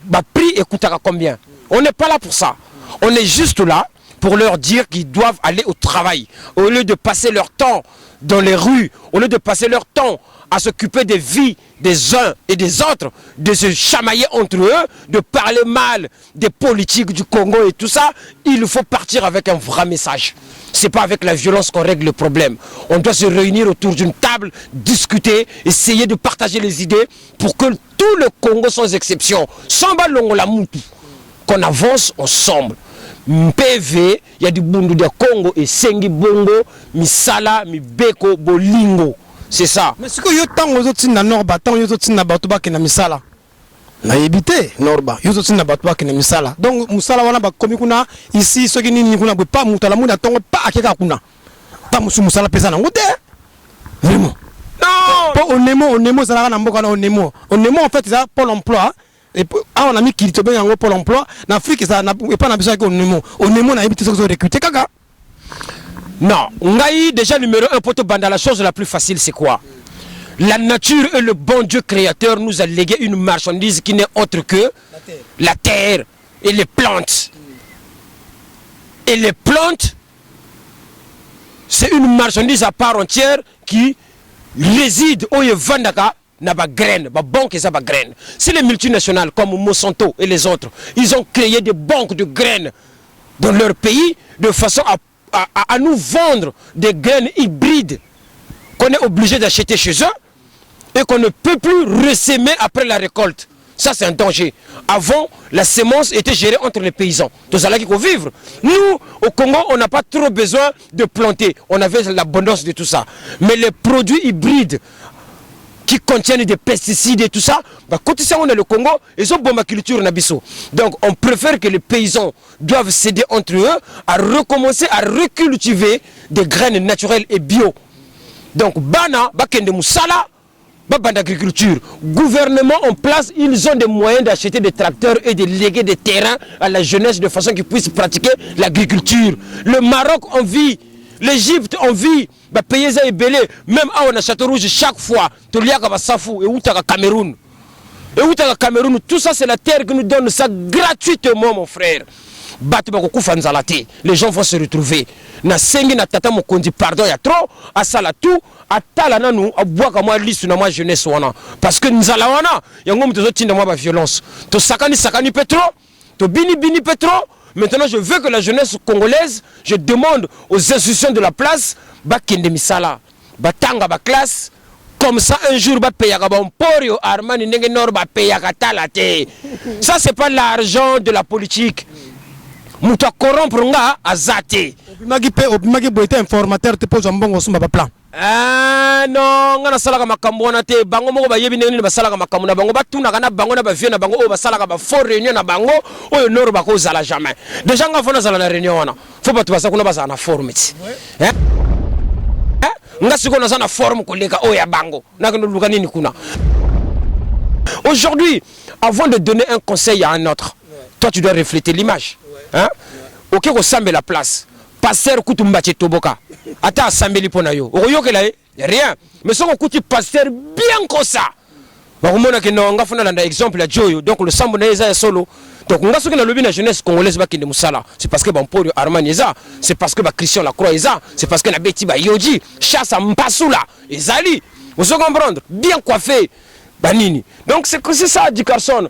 ba prix écoutaka combien. On n'est pas là pour ça, on est juste là pour leur dire qu'ils doivent aller au travail. Au lieu de passer leur temps dans les rues, au lieu de passer leur temps à s'occuper des vies des uns et des autres, de se chamailler entre eux, de parler mal des politiques du Congo et tout ça, il faut partir avec un vrai message. C'est pas avec la violence qu'on règle le problème. On doit se réunir autour d'une table, discuter, essayer de partager les idées pour que tout le Congo sans exception, sans ballon la moutou, qu'on avance ensemble. PV, il y a du bundu de Congo et Sengi Bongo, Misala, Mibeko, Bolingo. C'est ça. Mais ce que yo tango zo tsina Norba, tango yo zo tsina batuba ke na Misala. Na yebité Norba, yo zo tsina batuba ke na Misala. Donc Musala wana ba komi kuna ici ce qui nini kuna pas mutala munda tango pa akeka kuna. Pa musu Musala pesa na ngote. Vraiment. Non. Pour Onemo ça na mboka na Onemo. Onemo en fait ça pour l'emploi. Et on a mis qui te bien pour l'emploi en Afrique ça n'a pas besoin qu'on Onemo na yebité ce que recruter kaka. Non, Ngaï déjà numéro 1 pour te banda la chose la plus facile c'est quoi? La nature et le bon Dieu créateur nous a légué une marchandise qui n'est autre que la terre et les plantes. Et les plantes, c'est une marchandise à part entière qui réside au Yevandaka. Na ba graine, ba banque et ça ba graine. C'est les multinationales comme Monsanto et les autres. Ils ont créé des banques de graines dans leur pays de façon à nous vendre des graines hybrides qu'on est obligé d'acheter chez eux et qu'on ne peut plus ressemer après la récolte. Ça c'est un danger. Avant, la semence était gérée entre les paysans. Tout ça là qu'il faut vivre. Nous, au Congo, on n'a pas trop besoin de planter. On avait l'abondance de tout ça. Mais les produits hybrides qui contiennent des pesticides et tout ça, bah, quand on est le Congo, ils ont bonne culture nabiso. Donc on préfère que les paysans doivent s'aider entre eux à recommencer à recultiver des graines naturelles et bio. Donc bana, bakende musala, baba d'agriculture. Gouvernement en place, ils ont des moyens d'acheter des tracteurs et de léguer des terrains à la jeunesse de façon qu'ils puissent pratiquer l'agriculture. Le Maroc en vit. L'Égypte en vit, bah payer ça est belé, même à on a Château Rouge chaque fois, tu lias comme Safou et où tu as Cameroun. Et où le Cameroun, tout ça c'est la terre qui nous donne ça gratuitement, mon frère. Les gens vont se retrouver. Na sengi na tata mokondi pardon ya trop, asala tout, atala na nous, abouaka moi liste na moi jeunesse wana. Parce que nous allons wana, yango mtozo tinda moi ba violence. To sakani pétro, to bini pétro. Maintenant je veux que la jeunesse congolaise, je demande aux institutions de la place, ba kende misala, ba tanga ba classe. Comme ça, un jour, ba payaka bon porio Armani nenge nor ba payaka talate. Ça c'est pas l'argent de la politique. Mouta corrompre nga azate. Obimagi boite informateur te pose un bon osumba plan. Ah non, nga na salaka makambo wana te bango moko ba yebi ndenge ba salaka makambo na bango batuna kana bango na ba vie na bango o ba salaka ba fort réunion na bango oyo nor ba ko zala jamais. Déjà nga fona zala na réunion wana. Faut pas tout ça kuna ba za na forme ti. Hein? Nga siko na za na forme koleka o ya bango. Na kana luka nini kuna. Aujourd'hui, avant de donner un conseil à un autre, toi tu dois refléter l'image. Hein? Ok, on s'amène la place. Pasteur Koutumba Toboka. Attends, Sambeli Ponayo. Rien. Mais si on coûte pasteur bien comme ça. On a exemple à Joyo. Donc le Sambo est solo. Donc on a ce que la jeunesse congolaise qui Moussala. C'est parce que Bamporio Armani est c'est parce que Christian Lacroix est c'est parce que la Betty Yoji, Chasse Mpasoula, Ezali. Vous se comprendre? Bien coiffé. Banini. Donc c'est ça, dit Carson.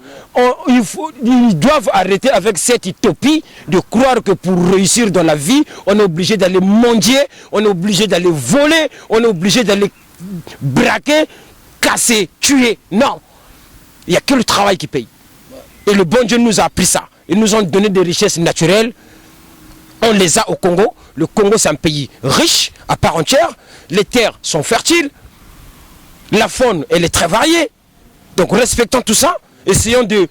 Ils doivent arrêter avec cette utopie de croire que pour réussir dans la vie, on est obligé d'aller mendier, on est obligé d'aller voler, on est obligé d'aller braquer, casser, tuer. Non. Il n'y a que le travail qui paye. Et le bon Dieu nous a appris ça. Ils nous ont donné des richesses naturelles. On les a au Congo. Le Congo, c'est un pays riche à part entière. Les terres sont fertiles. La faune, elle est très variée. Donc respectons tout ça, essayons de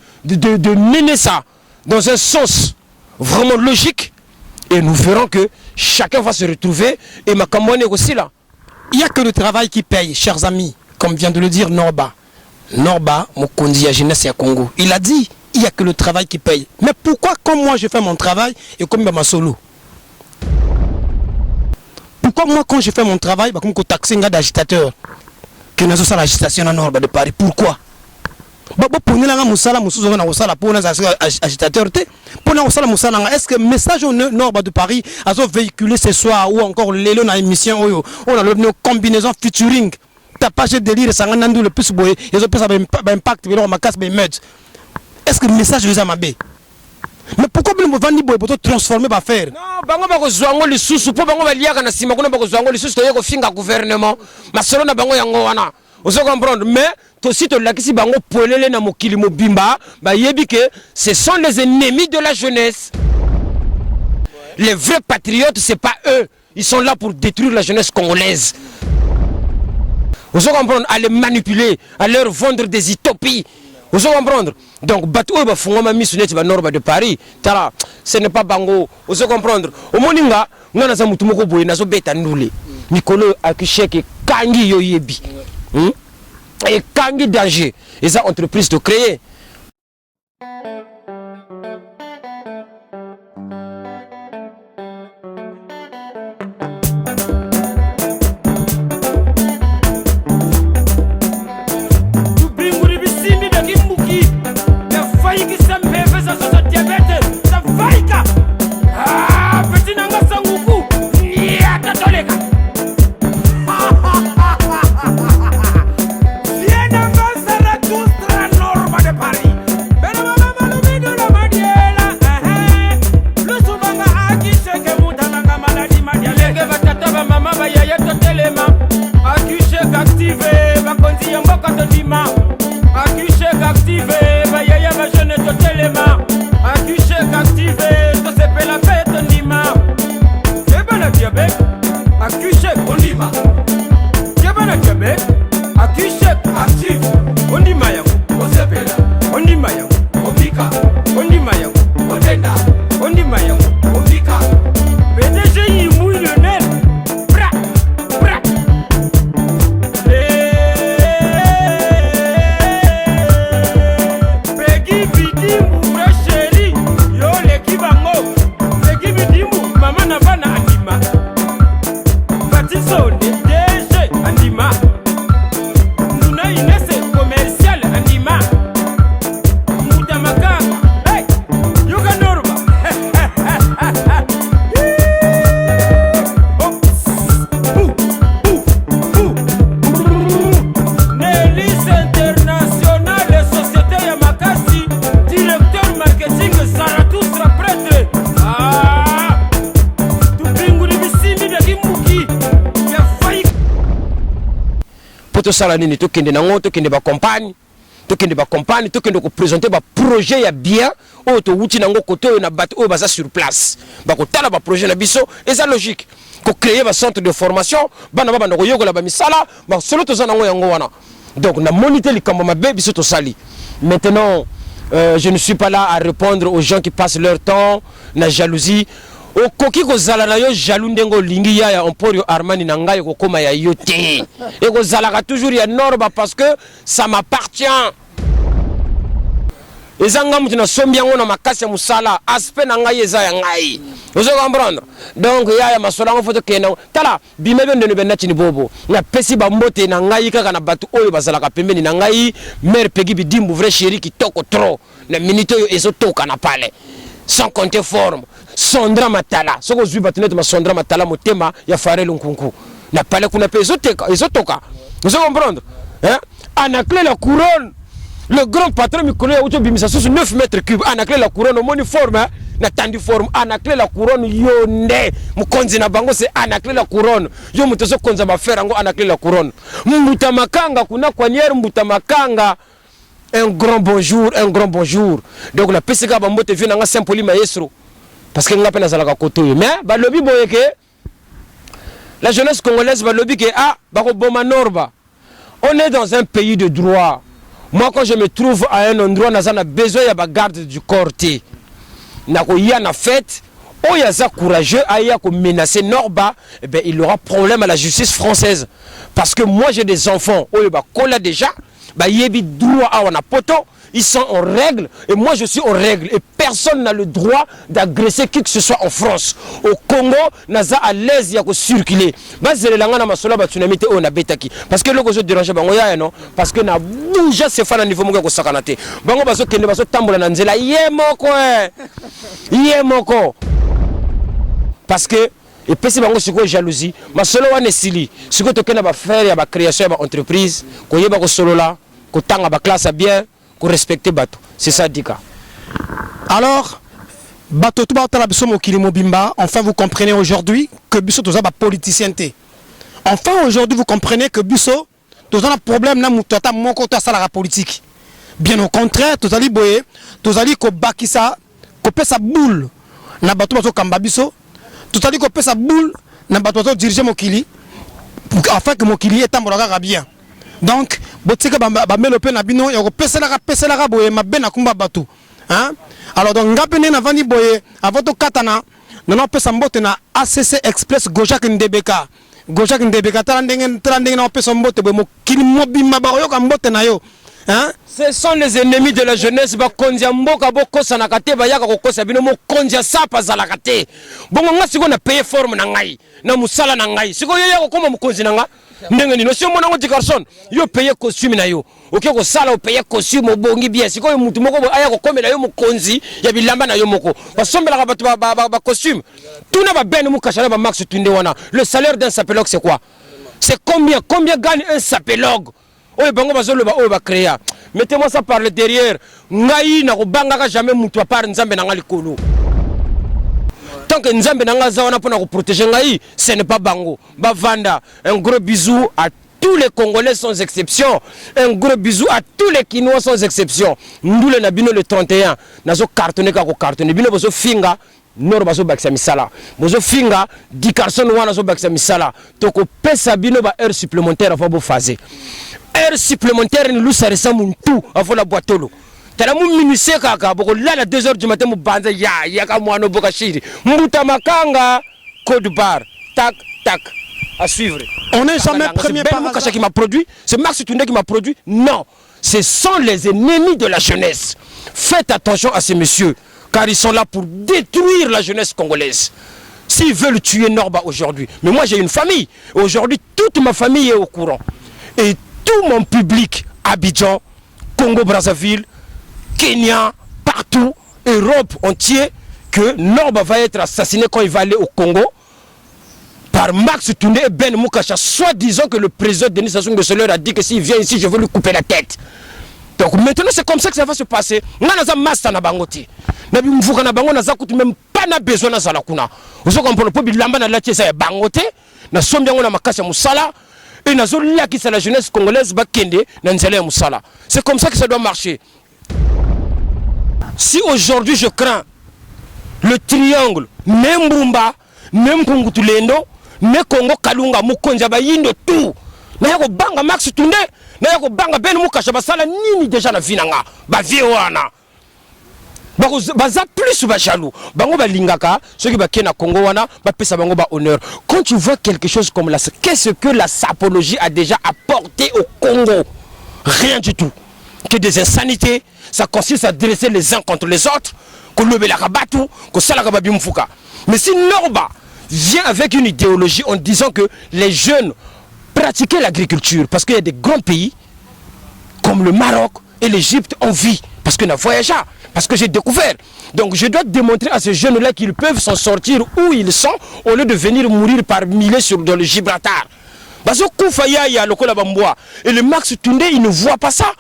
mener ça dans un sens vraiment logique et nous verrons que chacun va se retrouver et ma campagne aussi là. Il n'y a que le travail qui paye, chers amis, comme vient de le dire Norba. Norba, Mokondi à jeunesse et à Congo. Il a dit, il n'y a que le travail qui paye. Mais pourquoi comme moi je fais mon travail et comme ma solo? Pourquoi moi quand je fais mon travail, comme je taxe un gars d'agitateur, que nous avons l'agitation à Norba de Paris, pourquoi? Est-ce que le message au nord de Paris a véhiculé ce soir ou encore l'élo dans l'émission où on a une combinaison featuring tapage de délire ça le plus beau et ça impact est-ce que le message vous a mabé? Mais pourquoi vous vendez pour transformer par faire? Non, bango bako zwango lisusu po bango baliaka na sima kuna bako zwango lisusu to yeko finga gouvernement masolo na bango yango wana. Vous comprendre, mais aussi to lakisi bango polele na mokili mobimba ba yebi que ce sont les ennemis de la jeunesse. Les vrais patriotes c'est pas eux, ils sont là pour détruire la jeunesse congolaise. Vous comprendre, à les manipuler, à leur vendre des utopies. Vous comprendre? Donc bateau ba fungoma missionnaire ba Norba de Paris, tala ce n'est pas bango. Vous comprendre? Au moninga ngana za mutu moko boye nazo beta ndule. Mikolo akisheke kangi yo yebi. Et Kangi danger, et ça entreprise de créer. Norba de Paris. to sala nini to kende nango to kende ba campagne to kende ko présenter ba projet ya bien o to wuti nango koto na bato o baza sur place ba ko tala ba projet na biso et ça logique ko créer ba centre de formation bana ba ndoko yogola ba misala ba solo to zanango yango wana donc na moniter likambo mabe biso to sali maintenant je ne suis pas là à répondre aux gens qui passent leur temps na jalousie okoki kozala na yo jaloux ndengo lingi ya Emporio Armani na ngai kokoma ya yo te et kozalaka toujours ya Norba parce que ça m'appartient ezanga mutu na sombi yango na makasi ya musala aspect na ngai eza ya ngai ozo comprendre donc ya masolango foto kena tala bimebe ndeno benda chini bobo na pesi ba mbote na ngai kaka na batu oyo bazalaka pembeni na ngai mère Peggy Bidimbu vrai chéri qui toko trop na minute oyo ezotoka na pale sans compter forme Sondra Matala soko zui batuneto ma Sondra Matala motema ya Farel Nkunku na pale kuna pe ezotoka ozo comprendre hein Anaclé la couronne le grand patron Mikolo ya uto bimisa sous 9 mètres cubes Anaclé la couronne au moni forme hein na tandi forme Anaclé la couronne yonde mukonzi na bango c'est Anaclé la couronne yo mutozo konza ba faire ngo Anaclé la couronne mbuta makanga kuna kwaniere mbuta makanga un grand bonjour donc la PCK ba mbote vient nga Saint-Pauli maestro parce que nga pena zalaka koto mais ba lobi boyeke la jeunesse congolaise ba lobi ke ah ba ko boma Norba on est dans un pays de droit. Moi, quand je me trouve à un endroit, on a besoin de la garde du corps. Il y a une fête, où il y a courageux, il y a menacer Norba, eh bien, il aura problème à la justice française. Parce que moi, j'ai des enfants, où il y a déjà, il y a droit à un poto, ils sont en règle, et moi je suis en règle. Et personne n'a le droit d'agresser qui que ce soit en France. Au Congo, naza à l'aise, il y a que circuler. Parce que le gozo dérange, non? Parce que na bouge c'est fan à niveau monga ko sakanate. Bango baso kende baso tambola na nzela yemoko. Parce que et puis c'est bango siko jalousie. Ma solo wane sili. Siko to kena ba faire ya ba création ya ba entreprise, ko yeba ko solo la, ko tanga ba classe bien. Respecter bateau, c'est ça Dika. Alors, bateau tout bateau la biso mokili mobimba. Enfin, vous comprenez aujourd'hui que biso tout ça ba politicienté. Enfin, aujourd'hui, vous comprenez que biso tout ça a problème na mutata moko to ça la politique. Bien au contraire, tout ça li boye, tout ça li ko bakisa, ko pesa boule na bateau bateau kamba biso, tout ça li ko pesa boule na bateau bateau diriger mokili, afin que mokili est tambola bien. Donc, botika ba melope na bino ya ko pesela boye mabe na kumba batu. Hein? Alors donc ngapene na vani boye avant to katana na pesa mbote na ACC Express Gojak Ndebeka. Gojak Ndebeka tala ndenge na pesa mbote boye mo kili mobimba ba yo ka mbote na yo. Hein? Ce sont les ennemis de la jeunesse ba kondia mboka bokosa na kate ba yaka kokosa bino mo kondia sapa za la kate. Bongo nga siko na payer forme na ngai na musala na ngai. Siko yo yako koma mukonzi na nga. Ndenge ni no sio mona ngo Dicarson yo payer costume na yo. OK ko sala o payer costume obongi bien. Siko yo mutu moko aya ko komela yo mukonzi ya bilamba na yo moko. Basombela ka batu ba costume. Tuna ba ben mu kashana ba max tunde wana. Le salaire d'un sapelog c'est quoi? C'est combien gagne un sapelog? Oye bango bazolo ba oye ba créer. Mettez-moi ça par le derrière. Ngai na ko banga ka jamais mutu par nzambe na ngali kolo. Tant que nzambe na nga zawana pour protéger ngai, ce n'est pas bango. Ba vanda, un gros bisou à tous les Congolais sans exception. Un gros bisou à tous les Kinois sans exception. Ndule na bino le 31, nazo cartonné ka ko cartonné. Bino bozo finga Nord bazo bakisa misala. Bozo finga Dicarson wana zo bakisa misala. Toko pesa bino ba heure supplémentaire avant bo fazer. Heure supplémentaire ni lusa ressemble tout avant la boitolo. Tala mu minuse kaka boko là à 2h du matin mu banza ya ka mwana boka shiri. Mbuta makanga code bar. Tac tac. À suivre. On n'est jamais premier par hasard. Qui m'a produit, c'est Max Tunde qui m'a produit. Non, ce sont les ennemis de la jeunesse. Faites attention à ces messieurs, car ils sont là pour détruire la jeunesse congolaise. S'ils veulent tuer Norba aujourd'hui, mais moi j'ai une famille. Aujourd'hui, toute ma famille est au courant. Et tout mon public, Abidjan, Congo-Brazzaville, Kenya, partout, Europe entière, que Norba va être assassiné quand il va aller au Congo par Max Tunde et Ben Mukacha, soit disant que le président Denis Sassou Nguesso leur a dit que s'il vient ici, je vais lui couper la tête. Donc maintenant c'est comme ça que ça va se passer. Nga naza master na bangoti. Na bi mvuka na bango naza kutu même pas na besoin na sala kuna. Vous comprenez pas bilamba na latie ça bangote na sombi yango na makasi ya musala et nazolia qui c'est la jeunesse congolaise bakende na nzela ya musala. C'est comme ça que ça doit marcher. Si aujourd'hui je crains le triangle Nembumba, Nempungutulendo, ne Congo Kalunga Mukonja Bayindo tout, na yako banga Max Tunde, na yako banga Ben Mukasha basala nini déjà na vinanga ba viewana. Baza plus ba jaloux. Bango ba lingaka, ceux qui ba kena Congo wana, ba pesa bango ba honneur. Quand tu vois quelque chose comme la, qu'est-ce que la sapologie a déjà apporté au Congo? Rien du tout. Que des insanités, ça consiste à dresser les uns contre les autres, que le belakabatu, que salakababim mfuka. Mais si Norba vient avec une idéologie en disant que les jeunes pratiquaient l'agriculture, parce qu'il y a des grands pays comme le Maroc et l'Égypte en vie, parce qu'on a voyagé, parce que j'ai découvert. Donc je dois démontrer à ces jeunes-là qu'ils peuvent s'en sortir où ils sont, au lieu de venir mourir par milliers dans le Gibraltar. Parce que Koufaya, il y a le Kolabamboa. Et le Max Tunde, il ne voit pas ça.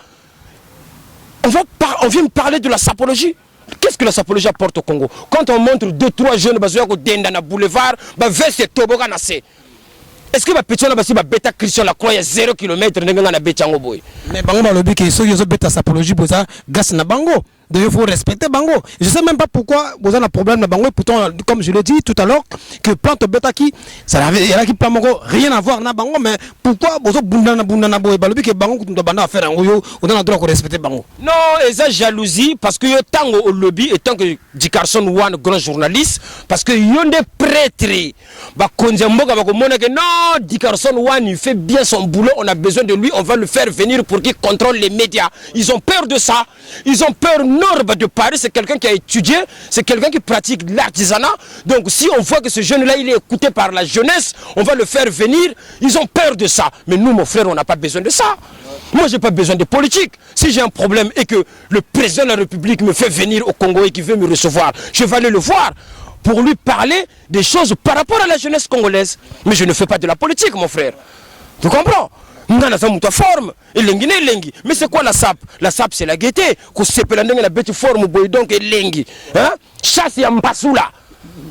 On vient me parler de la sapologie. Qu'est-ce que la sapologie apporte au Congo? Quand on montre 2-3 jeunes qui sont dans le boulevard, est-ce que ma petite bêta Christian la croix à 0 km na bêta boy? Mais bango ba lobi que ceux qui ont bêta sapologie boza gas na bango. Donc il faut respecter bango. Je sais même pas pourquoi vous avez un problème na bango et pourtant comme je l'ai dit tout à l'heure que plante bêta qui ça avait il y a qui pas rien à voir na bango mais pourquoi bozo bundana boy ba lobi que bango to banda faire ngoyo on a droit de respecter bango. Non, et ça jalousie parce que tango au lobby et tant que Dickerson One grand journaliste parce que yonde prêtre ba konzemboka ba komona que non Dickerson One il fait bien son boulot, on a besoin de lui, on va le faire venir pour qu'il contrôle les médias. Ils ont peur de ça. Ils ont peur. Norba de Paris, c'est quelqu'un qui a étudié, c'est quelqu'un qui pratique l'artisanat. Donc si on voit que ce jeune-là, il est écouté par la jeunesse, on va le faire venir. Ils ont peur de ça. Mais nous, mon frère, on n'a pas besoin de ça. Moi, je n'ai pas besoin de politique. Si j'ai un problème et que le président de la République me fait venir au Congo et qu'il veut me recevoir, je vais aller le voir pour lui parler des choses par rapport à la jeunesse congolaise. Mais je ne fais pas de la politique, mon frère. Tu comprends? Forme mais c'est quoi la SAP? La SAP c'est la gaieté que c'est la bête forme boy donc lengi hein chasse ya mpasula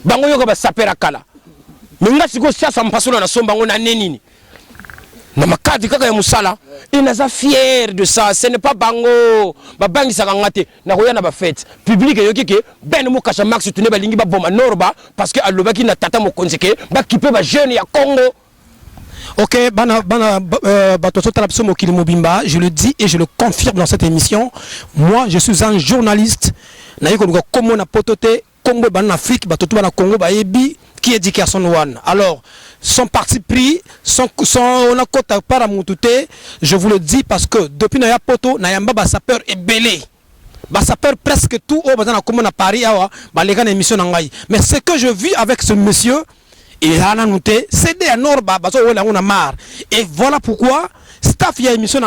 bango yoka ba sapera kala mais ngasi go chasse mpasula na somba ngona nenini na makadi kaka ya musala et naza fier de ça. Ce n'est pas bango ba bangi saka ngate na koya na ba fête public yoki ke ben Mukasha Max Tunde ba lingi ba boma Norba parce que alobaki na tata mo konzeke ba kipe ba jeune ya Congo. Ok, je le dis et je le confirme dans cette émission. Moi, je suis un journaliste. Qui est Dickerson One. Alors, son parti pris, je vous le dis parce que depuis Naya Poto, Nayamba sapeur est belé. Sapeur presque tout au à Paris, mais ce que je vis avec ce monsieur, il a noté, c'est des Norba, on a marre. Et voilà pourquoi, staff y a émission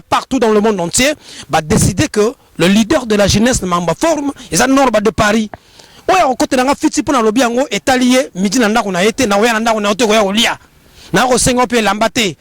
partout dans le monde entier, va décider que le leader de la jeunesse de Mamba Forme, c'est un Norba de Paris. Ouais, on côté d'un fiti pour l'objet est allié, midi n'a qu'on a été, n'a rien n'a on a été au lia. N'a au Sengo puis l'ambaté.